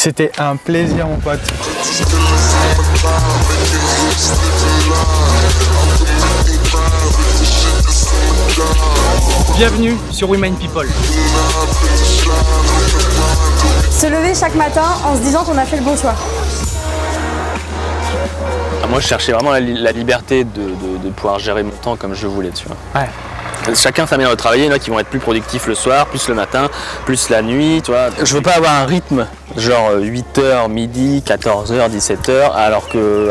C'était un plaisir, mon pote. Bienvenue sur Women People. Se lever chaque matin en se disant qu'on a fait le bon choix. Moi, je cherchais vraiment la liberté de pouvoir gérer mon temps comme je voulais, tu vois. Ouais. Chacun sa manière de travailler, il y en a qui vont être plus productifs le soir, plus le matin, plus la nuit, tu vois. Je veux pas avoir un rythme genre 8h, midi, 14h, 17h, alors que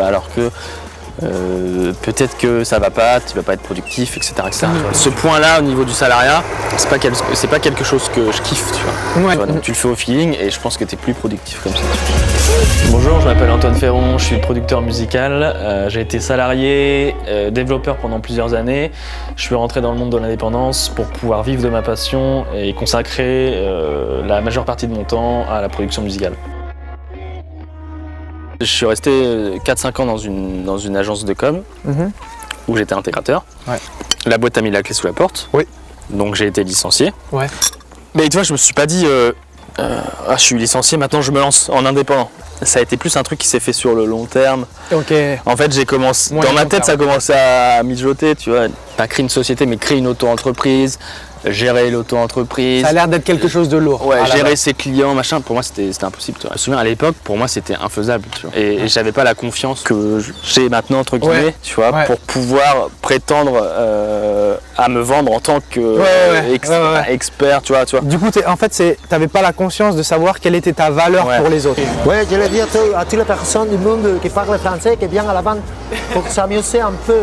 peut-être que ça va pas, tu vas pas être productif, etc. Ce point-là au niveau du salariat, c'est pas quelque chose que je kiffe, tu vois. Ouais. Tu vois, donc tu le fais au feeling et je pense que tu es plus productif comme ça. Bonjour, je m'appelle Antoine Ferron, je suis producteur musical. J'ai été salarié, développeur pendant plusieurs années. Je suis rentré dans le monde de l'indépendance pour pouvoir vivre de ma passion et consacrer la majeure partie de mon temps à la production musicale. Je suis resté 4-5 ans dans une agence de com où j'étais intégrateur. Ouais. La boîte a mis la clé sous la porte, Oui. donc j'ai été licencié. Ouais. Mais tu vois, je me suis pas dit je suis licencié, maintenant je me lance en indépendant. Ça a été plus un truc qui s'est fait sur le long terme. Ok. En fait, j'ai commencé. Moyen Dans ma long tête, terme. ça commençait à mijoter, tu vois. Pas créer une société, mais créer une auto-entreprise, gérer l'auto-entreprise. Ça a l'air d'être quelque chose de lourd. Ouais, à la gérer base. ses clients, machin, pour moi c'était impossible. Tu vois. Je me souviens à l'époque, pour moi c'était infaisable. Tu vois. Et j'avais pas la confiance que j'ai maintenant, entre guillemets, Ouais. tu vois, Ouais. pour pouvoir prétendre à me vendre en tant que expert, tu vois. Du coup, en fait, t'avais pas la conscience de savoir quelle était ta valeur Ouais. pour les autres. Ouais, je le dis à toutes les personnes du monde qui parlent français, qui viennent à la vente pour s'amuser un peu.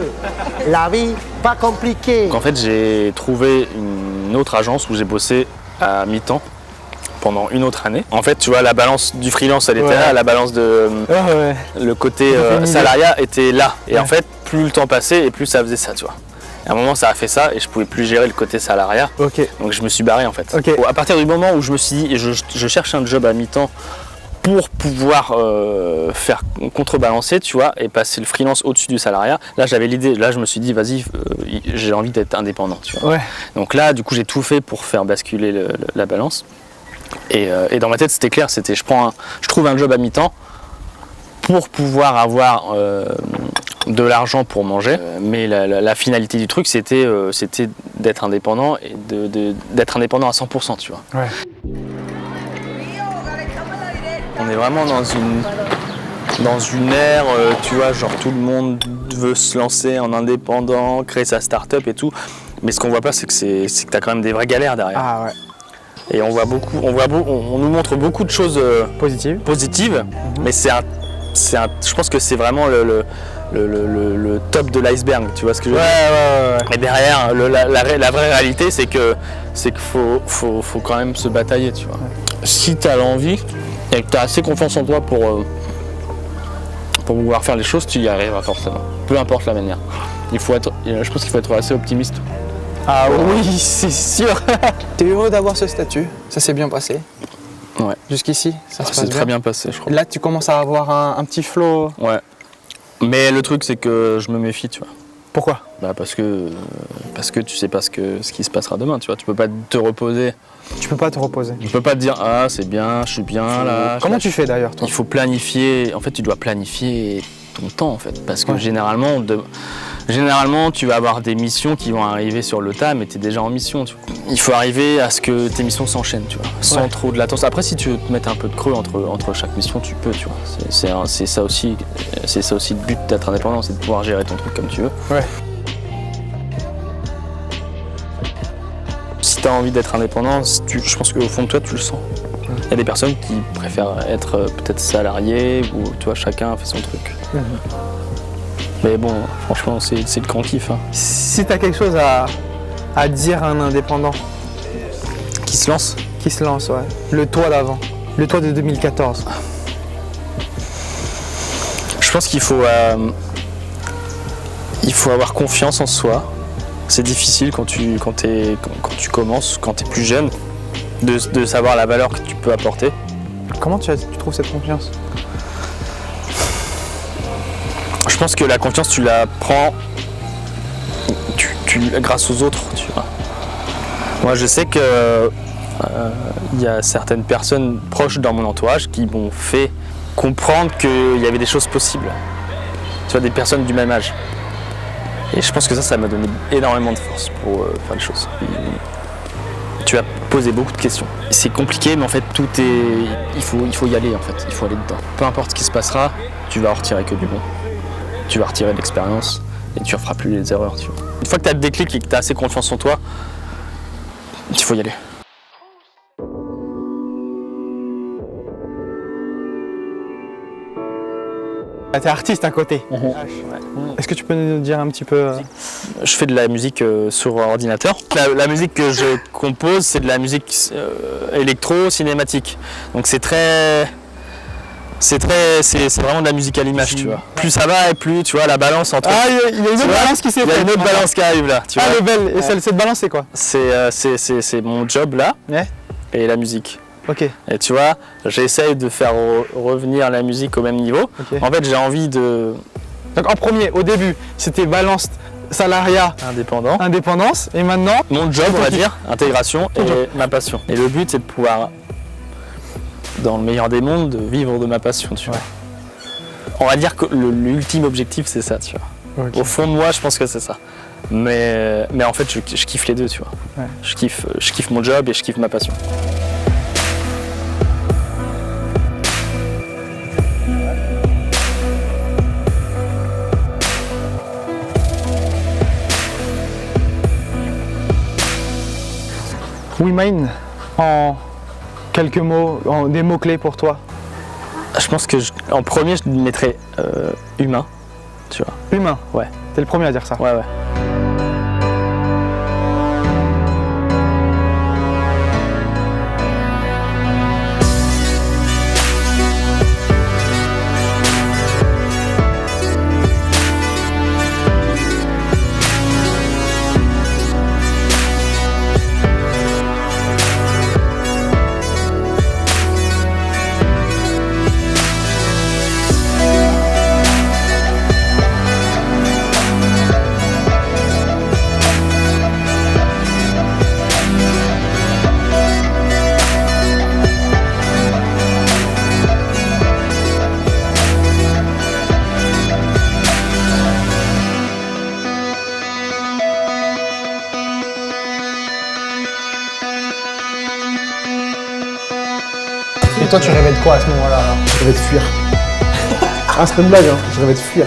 La vie, pas compliquée. Donc, en fait, j'ai trouvé une autre agence où j'ai bossé à mi-temps pendant une autre année. En fait, tu vois, la balance du freelance, elle était Ouais. là, la balance de Ouais. le côté Ça fait une idée. salariat était là. Et Ouais. en fait, plus le temps passait et plus ça faisait ça, tu vois. Et à un moment, ça a fait ça et je pouvais plus gérer le côté salariat. Ok. Donc je me suis barré en fait. Ok. À partir du moment où je me suis dit, et je cherche un job à mi-temps pour pouvoir faire contrebalancer, tu vois, et passer le freelance au-dessus du salariat, là j'avais l'idée, là je me suis dit, vas-y, j'ai envie d'être indépendant, tu vois. Ouais. Donc là, du coup, j'ai tout fait pour faire basculer la balance. Et dans ma tête, c'était clair, c'était je trouve un job à mi-temps pour pouvoir avoir de l'argent pour manger. Mais la finalité du truc, c'était d'être indépendant et d'être indépendant à 100%, tu vois. Ouais. On est vraiment dans une ère, tu vois, genre tout le monde veut se lancer en indépendant, créer sa start-up et tout. Mais ce qu'on voit pas, c'est que t'as quand même des vraies galères derrière. Ah ouais. Et on nous montre beaucoup de choses Positive. positives, mais je pense que c'est vraiment le top de l'iceberg, tu vois ce que je veux dire. Ouais. Mais derrière, la vraie réalité, c'est qu'il faut quand même se batailler, tu vois. Si tu as l'envie et que tu as assez confiance en toi pour pouvoir faire les choses, tu y arriveras forcément. Peu importe la manière. Je pense qu'il faut être assez optimiste. Ah oui, c'est sûr. T'es heureux d'avoir ce statut. Ça s'est bien passé. Ouais. Jusqu'ici, ça se passe C'est très bien passé, je crois. Là, tu commences à avoir un petit flow. Ouais. Mais le truc, c'est que je me méfie, tu vois. Pourquoi? Bah parce que tu sais pas ce qui se passera demain, tu vois. Tu peux pas te reposer. Tu peux pas te reposer. Tu peux pas te dire ah c'est bien, je suis bien là. Comment tu fais d'ailleurs, toi? Il faut planifier. En fait, tu dois planifier ton temps en fait, parce que Ouais. généralement, tu vas avoir des missions qui vont arriver sur le tas, mais tu es déjà en mission. Tu vois. Il faut arriver à ce que tes missions s'enchaînent, tu vois, sans Ouais. trop de latence. Après, si tu veux te mettre un peu de creux entre chaque mission, tu peux, tu vois. C'est ça aussi le but d'être indépendant, c'est de pouvoir gérer ton truc comme tu veux. Ouais. Si tu as envie d'être indépendant, je pense qu'au fond de toi, tu le sens. Il y a des personnes qui préfèrent être peut-être salariés ou tu vois, chacun fait son truc. Mais bon, franchement, c'est le grand kiff. Hein. Si t'as quelque chose à dire à un indépendant Qui se lance. qui se lance, ouais. Le toi d'avant. Le toi de 2014. Je pense qu'il faut avoir confiance en soi. C'est difficile quand tu commences, quand tu es plus jeune, de savoir la valeur que tu peux apporter. Comment tu trouves cette confiance? Je pense que la confiance, tu la prends grâce aux autres, tu vois. Moi, je sais que Il y a certaines personnes proches dans mon entourage qui m'ont fait comprendre qu'il y avait des choses possibles. Tu vois, des personnes du même âge. Et je pense que ça m'a donné énormément de force pour faire les choses. Tu as posé beaucoup de questions. C'est compliqué, mais en fait, il faut y aller, en fait. Il faut aller dedans. Peu importe ce qui se passera, tu vas en retirer que du bon. Tu vas retirer de l'expérience et tu ne referas plus les erreurs. Tu vois. Une fois que tu as le déclic et que tu as assez confiance en toi, il faut y aller. Ah, t'es artiste à côté. Est-ce que tu peux nous dire un petit peu Je fais de la musique sur ordinateur. La musique que je compose, c'est de la musique électro-cinématique. Donc c'est vraiment de la musique à l'image, tu vois. Plus ça va et plus, tu vois, la balance entre... Ah, il y a une autre balance qui s'est faite. Il y a une autre balance qui arrive là, tu vois. Ah, elle est belle. Et cette balance, c'est quoi? C'est mon job là, Ouais. et la musique. Ok. Et tu vois, j'essaye de faire revenir la musique au même niveau. Ok. En fait, j'ai envie de... Donc en premier, au début, c'était balance, salariat, Indépendant. indépendance. Et maintenant, Mon job, on va dire, intégration et ma passion. Et le but, c'est de pouvoir, dans le meilleur des mondes, de vivre de ma passion, tu vois. On va dire que l'ultime objectif, c'est ça, tu vois. Ok. Au fond de moi, je pense que c'est ça. Mais en fait, je kiffe les deux, tu vois. Ouais. Je kiffe mon job et je kiffe ma passion. WeMind, en quelques mots, des mots-clés pour toi. Je pense que en premier, je mettrais humain, tu vois. Humain. Ouais. T'es le premier à dire ça. Ouais. Et toi, tu rêvais de quoi à ce moment-là? Je rêvais de fuir. Ah, c'est pas une blague, hein. Je rêvais de fuir.